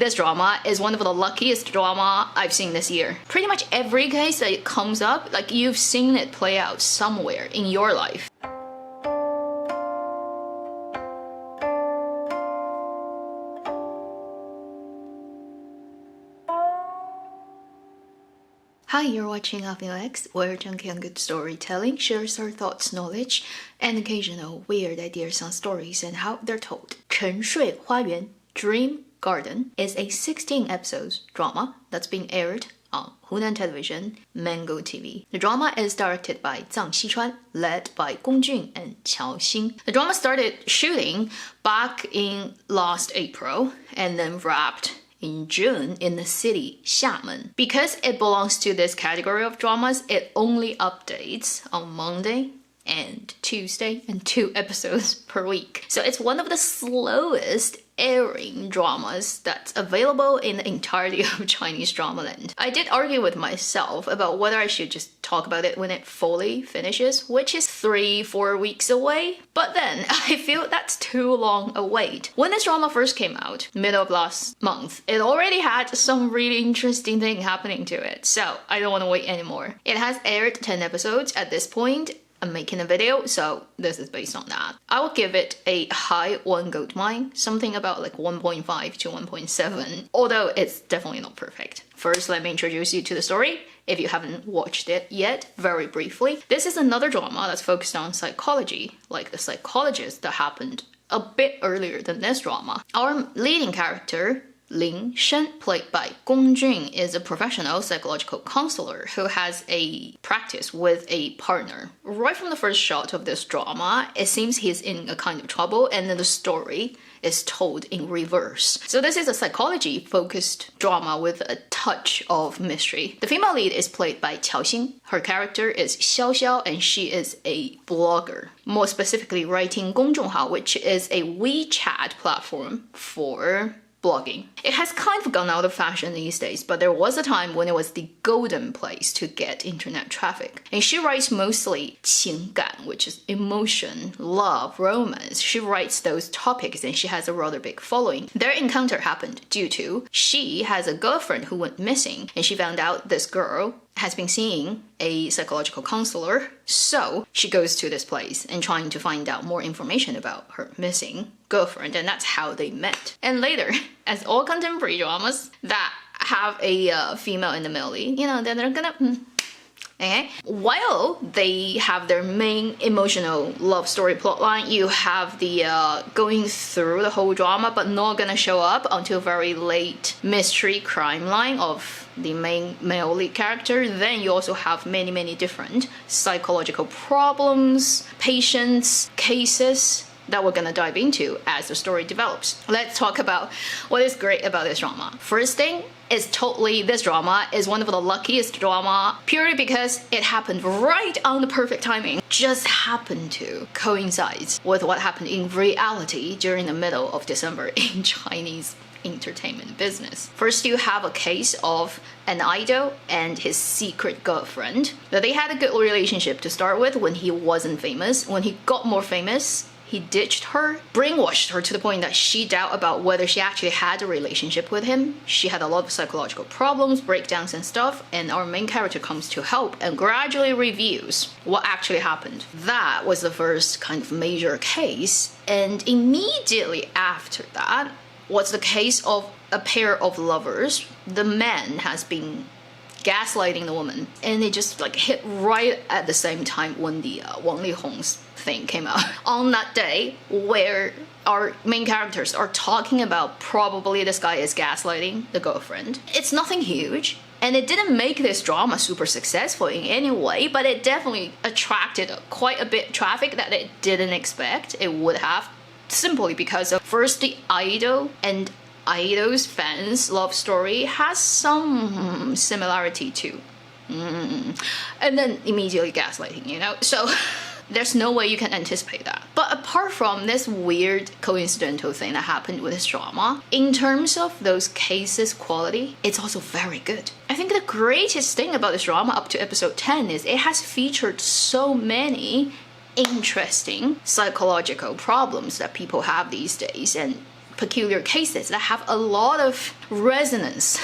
This drama is one of the luckiest drama I've seen this year. Pretty much every case that comes up, like you've seen it play out somewhere in your life. Hi, you're watching X, where Zhang and good storytelling shares our thoughts, knowledge, and occasional weird ideas on stories and how they're told. 沉睡花园 Dream Garden is a 16-episode drama that's being aired on Hunan Television, Mango TV. The drama is directed by Zhang, led by Gong Jun and Qiao Xin. The drama started shooting back in last April and then wrapped in June in the city Xiamen. Because it belongs to this category of dramas, it only updates on Monday and Tuesday and 2 episodes per week. So it's one of the slowest airing dramas that's available in the entirety of Chinese drama land. I did argue with myself about whether I should just talk about it when it fully finishes, which is 3-4 weeks away, but then I feel that's too long a wait. When this drama first came out, middle of last month, it already had some really interesting thing happening to it, so I don't want to wait anymore. It has aired 10 episodes at this point. I'm making a video, so this is based on that. I will give it a high 1 gold mine, something about like 1.5 to 1.7, although it's definitely not perfect. First, let me introduce you to the story, if you haven't watched it yet, very briefly. This is another drama that's focused on psychology, like The Psychologist that happened a bit earlier than this drama. Our leading character, Lin Shen, played by Gong Jun, is a professional psychological counselor who has a practice with a partner. Right from the first shot of this drama, it seems he's in a kind of trouble, and then the story is told in reverse. So this is a psychology-focused drama with a touch of mystery. The female lead is played by Qiao Xin. Her character is Xiao Xiao, and she is a blogger. More specifically, writing 公众号, which is a WeChat platform for blogging. It has kind of gone out of fashion these days, but there was a time when it was the golden place to get internet traffic. And she writes mostly 情感, which is emotion, love, romance. She writes those topics and she has a rather big following. Their encounter happened due to she has a girlfriend who went missing, and she found out this girl has been seeing a psychological counselor, so she goes to this place and trying to find out more information about her missing girlfriend, and that's how they met. And later, as all contemporary dramas that have a female and a male lead, you know, then they're gonna okay? While they have their main emotional love story plotline, you have the going through the whole drama but not gonna show up until very late mystery crime line of the main male lead character. Then you also have many different psychological problems, patients, cases that we're gonna dive into as the story develops. Let's talk about what is great about this drama. First thing is totally this drama is one of the luckiest drama purely because it happened right on the perfect timing. Just happened to coincide with what happened in reality during the middle of December in Chinese entertainment business. First, you have a case of an idol and his secret girlfriend. That they had a good relationship to start with when he wasn't famous. When he got more famous, he ditched her, brainwashed her to the point that she doubted about whether she actually had a relationship with him. She had a lot of psychological problems, breakdowns and stuff, and our main character comes to help and gradually reviews what actually happened. That was the first kind of major case, and immediately after that was the case of a pair of lovers. The man has been gaslighting the woman, and it just like hit right at the same time when the Wang Lihong's thing came out. On that day where our main characters are talking about probably this guy is gaslighting the girlfriend. It's nothing huge, and it didn't make this drama super successful in any way, but it definitely attracted quite a bit of traffic that it didn't expect it would have, simply because of first the idol and idol's fans' love story has some similarity to and then immediately gaslighting, you know, so there's no way you can anticipate that. But apart from this weird coincidental thing that happened with this drama, in terms of those cases quality, it's also very good. I think the greatest thing about this drama up to episode 10 is it has featured so many interesting psychological problems that people have these days, and peculiar cases that have a lot of resonance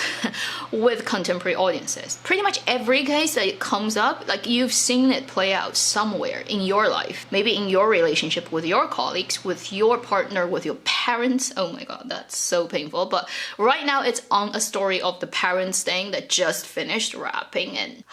with contemporary audiences. Pretty much every case that comes up, like you've seen it play out somewhere in your life, maybe in your relationship with your colleagues, with your partner, with your parents. Oh my god, that's so painful. But right now it's on a story of the parents thing that just finished wrapping, and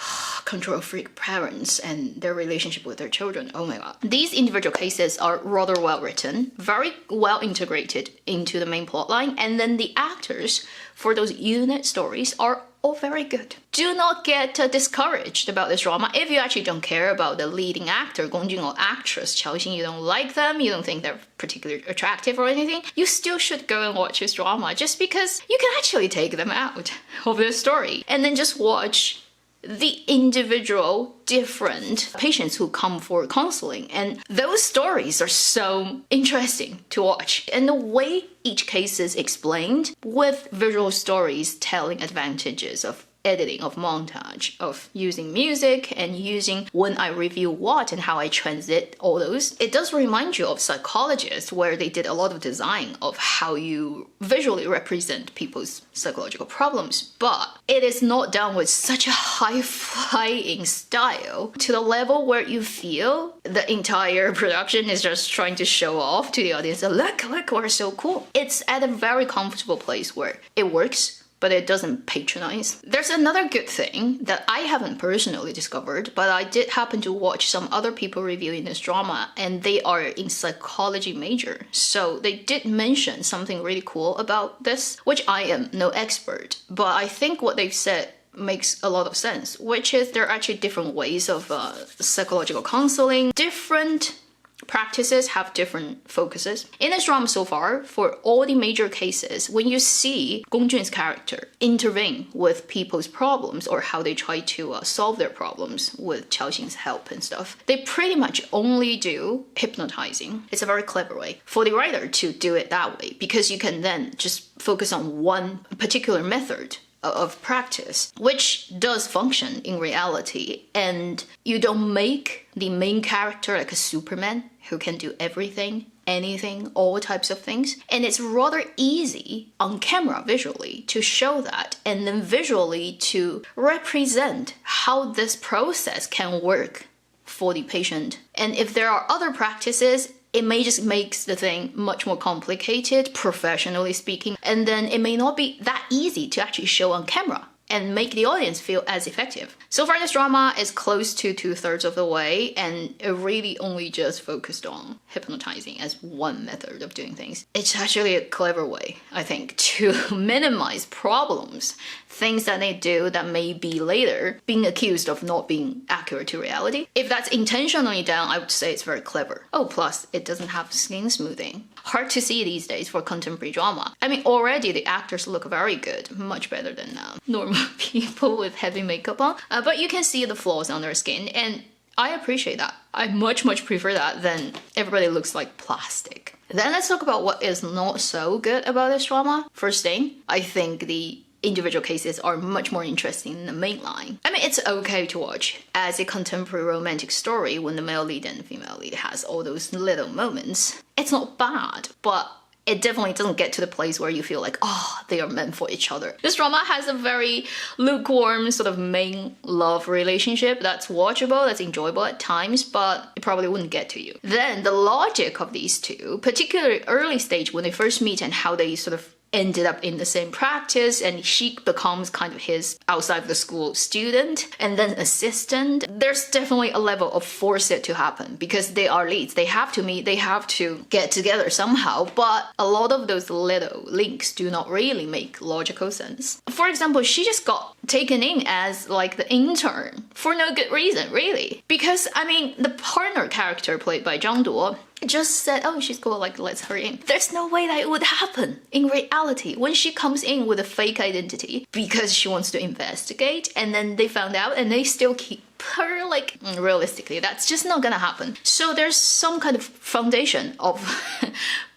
control freak parents and their relationship with their children. Oh my god. These individual cases are rather well written, very well integrated into the main plotline, and then the actors for those unit stories are all very good. Do not get discouraged about this drama if you actually don't care about the leading actor, Gongjun, or actress Qiaoxing. You don't like them, you don't think they're particularly attractive or anything. You still should go and watch this drama just because you can actually take them out of the story and then just watch the individual different patients who come for counseling, and those stories are so interesting to watch, and the way each case is explained with visual stories telling advantages of editing, of montage, of using music and using when I review what and how I transit all those. It does remind you of psychologists, where they did a lot of design of how you visually represent people's psychological problems, but it is not done with such a high-flying style to the level where you feel the entire production is just trying to show off to the audience, look, we're so cool. It's at a very comfortable place where it works, but it doesn't patronize. There's another good thing that I haven't personally discovered, but I did happen to watch some other people reviewing this drama, and they are in psychology major. So they did mention something really cool about this, which I am no expert, but I think what they've said makes a lot of sense, which is there are actually different ways of psychological counseling. Different practices have different focuses. In this drama so far, for all the major cases, when you see Gongjun's character intervene with people's problems or how they try to solve their problems with Qiaoxing's help and stuff, they pretty much only do hypnotizing. It's a very clever way for the writer to do it that way, because you can then just focus on one particular method of practice, which does function in reality, and you don't make the main character like a Superman who can do everything, anything, all types of things. And it's rather easy on camera visually to show that, and then visually to represent how this process can work for the patient. And if there are other practices, it may just makes the thing much more complicated, professionally speaking, and then it may not be that easy to actually show on camera and make the audience feel as effective. So far, this drama is close to 2/3 of the way, and it really only just focused on hypnotizing as one method of doing things. It's actually a clever way, I think, to minimize problems, things that they do that may be later being accused of not being accurate to reality. If that's intentionally done, I would say it's very clever. Oh, plus it doesn't have skin smoothing. Hard to see these days for contemporary drama. I mean, already the actors look very good, much better than normal people with heavy makeup on, but you can see the flaws on their skin, and I appreciate that. I much prefer that than everybody looks like plastic. Then let's talk about what is not so good about this drama. First thing, I think the individual cases are much more interesting than the main line. I mean, it's okay to watch as a contemporary romantic story when the male lead and the female lead has all those little moments. It's not bad, but it definitely doesn't get to the place where you feel like, oh, they are meant for each other. This drama has a very lukewarm sort of main love relationship that's watchable, that's enjoyable at times, but it probably wouldn't get to you. Then the logic of these two, particularly early stage when they first meet and how they sort of ended up in the same practice, and she becomes kind of his outside of the school student and then assistant. There's definitely a level of force it to happen because they are leads. They have to meet, they have to get together somehow, but a lot of those little links do not really make logical sense. For example, she just got taken in as like the intern for no good reason, really. Because, I mean, the partner character played by Zhang just said, oh, she's cool, like, let's her in. There's no way that it would happen in reality when she comes in with a fake identity because she wants to investigate, and then they found out and they still keep her, like, realistically, that's just not gonna happen. So there's some kind of foundation of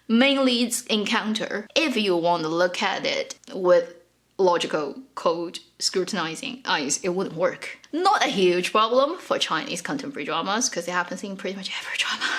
main leads encounter if you want to look at it with logical, cold, scrutinizing eyes. It wouldn't work. Not a huge problem for Chinese contemporary dramas because it happens in pretty much every drama.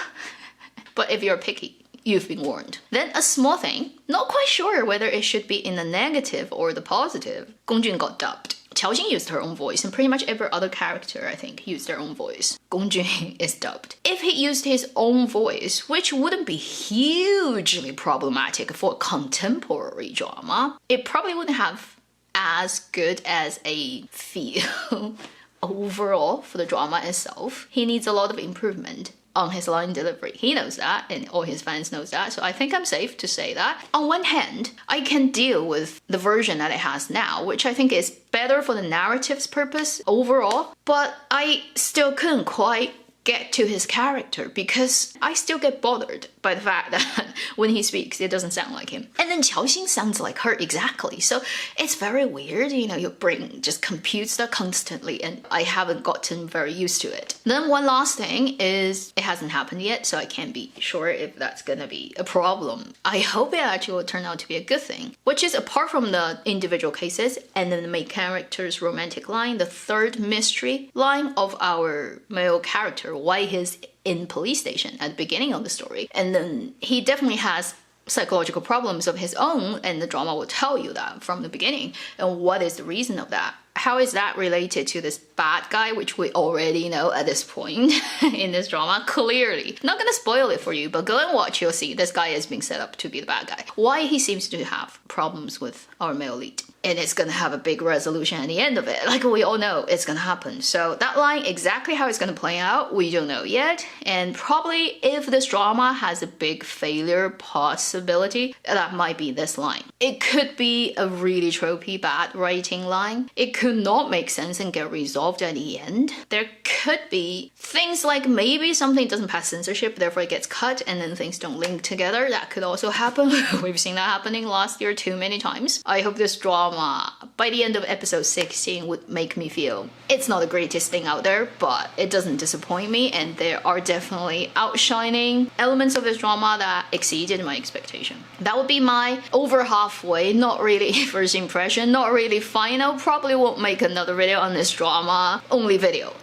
But if you're picky, you've been warned. Then a small thing, not quite sure whether it should be in the negative or the positive. Gongjun got dubbed. Qiaoxing used her own voice, and pretty much every other character, I think, used their own voice. Gongjun is dubbed. If he used his own voice, which wouldn't be hugely problematic for a contemporary drama, it probably wouldn't have as good as a feel overall for the drama itself. He needs a lot of improvement on his line delivery. He knows that, and all his fans knows that, so I think I'm safe to say that. On one hand, I can deal with the version that it has now, which I think is better for the narrative's purpose overall, but I still couldn't quite get to his character because I still get bothered by the fact that when he speaks, it doesn't sound like him. And then Qiaoxing sounds like her exactly. So it's very weird, your brain just computes that constantly, and I haven't gotten very used to it. Then one last thing is, it hasn't happened yet, so I can't be sure if that's gonna be a problem. I hope it actually will turn out to be a good thing, which is, apart from the individual cases and then the main character's romantic line, the third mystery line of our male character, why he's in police station at the beginning of the story. And then he definitely has psychological problems of his own, and the drama will tell you that from the beginning. And what is the reason of that? How is that related to this bad guy, which we already know at this point in this drama, clearly. Not gonna spoil it for you, but go and watch, you'll see this guy is being set up to be the bad guy. Why he seems to have problems with our male lead. And it's gonna have a big resolution at the end of it. Like we all know it's gonna happen. So that line, exactly how it's gonna play out, we don't know yet. And probably if this drama has a big failure possibility, that might be this line. It could be a really tropey bad writing line. It could not make sense and get resolved at the end. There could be things like maybe something doesn't pass censorship, therefore it gets cut and then things don't link together. That could also happen. We've seen that happening last year too many times. I hope this drama by the end of episode 16 would make me feel it's not the greatest thing out there, but it doesn't disappoint me, and there are definitely outshining elements of this drama that exceeded my expectation. That would be my over halfway, not really first impression, not really final. Probably won't make another video on this drama, only video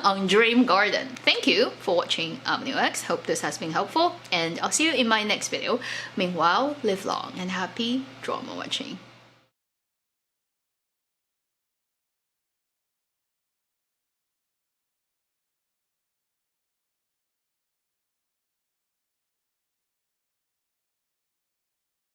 on Dream Garden. Thank you for watching Avenue X. Hope this has been helpful, and I'll see you in my next video. Meanwhile, live long and happy drama watching.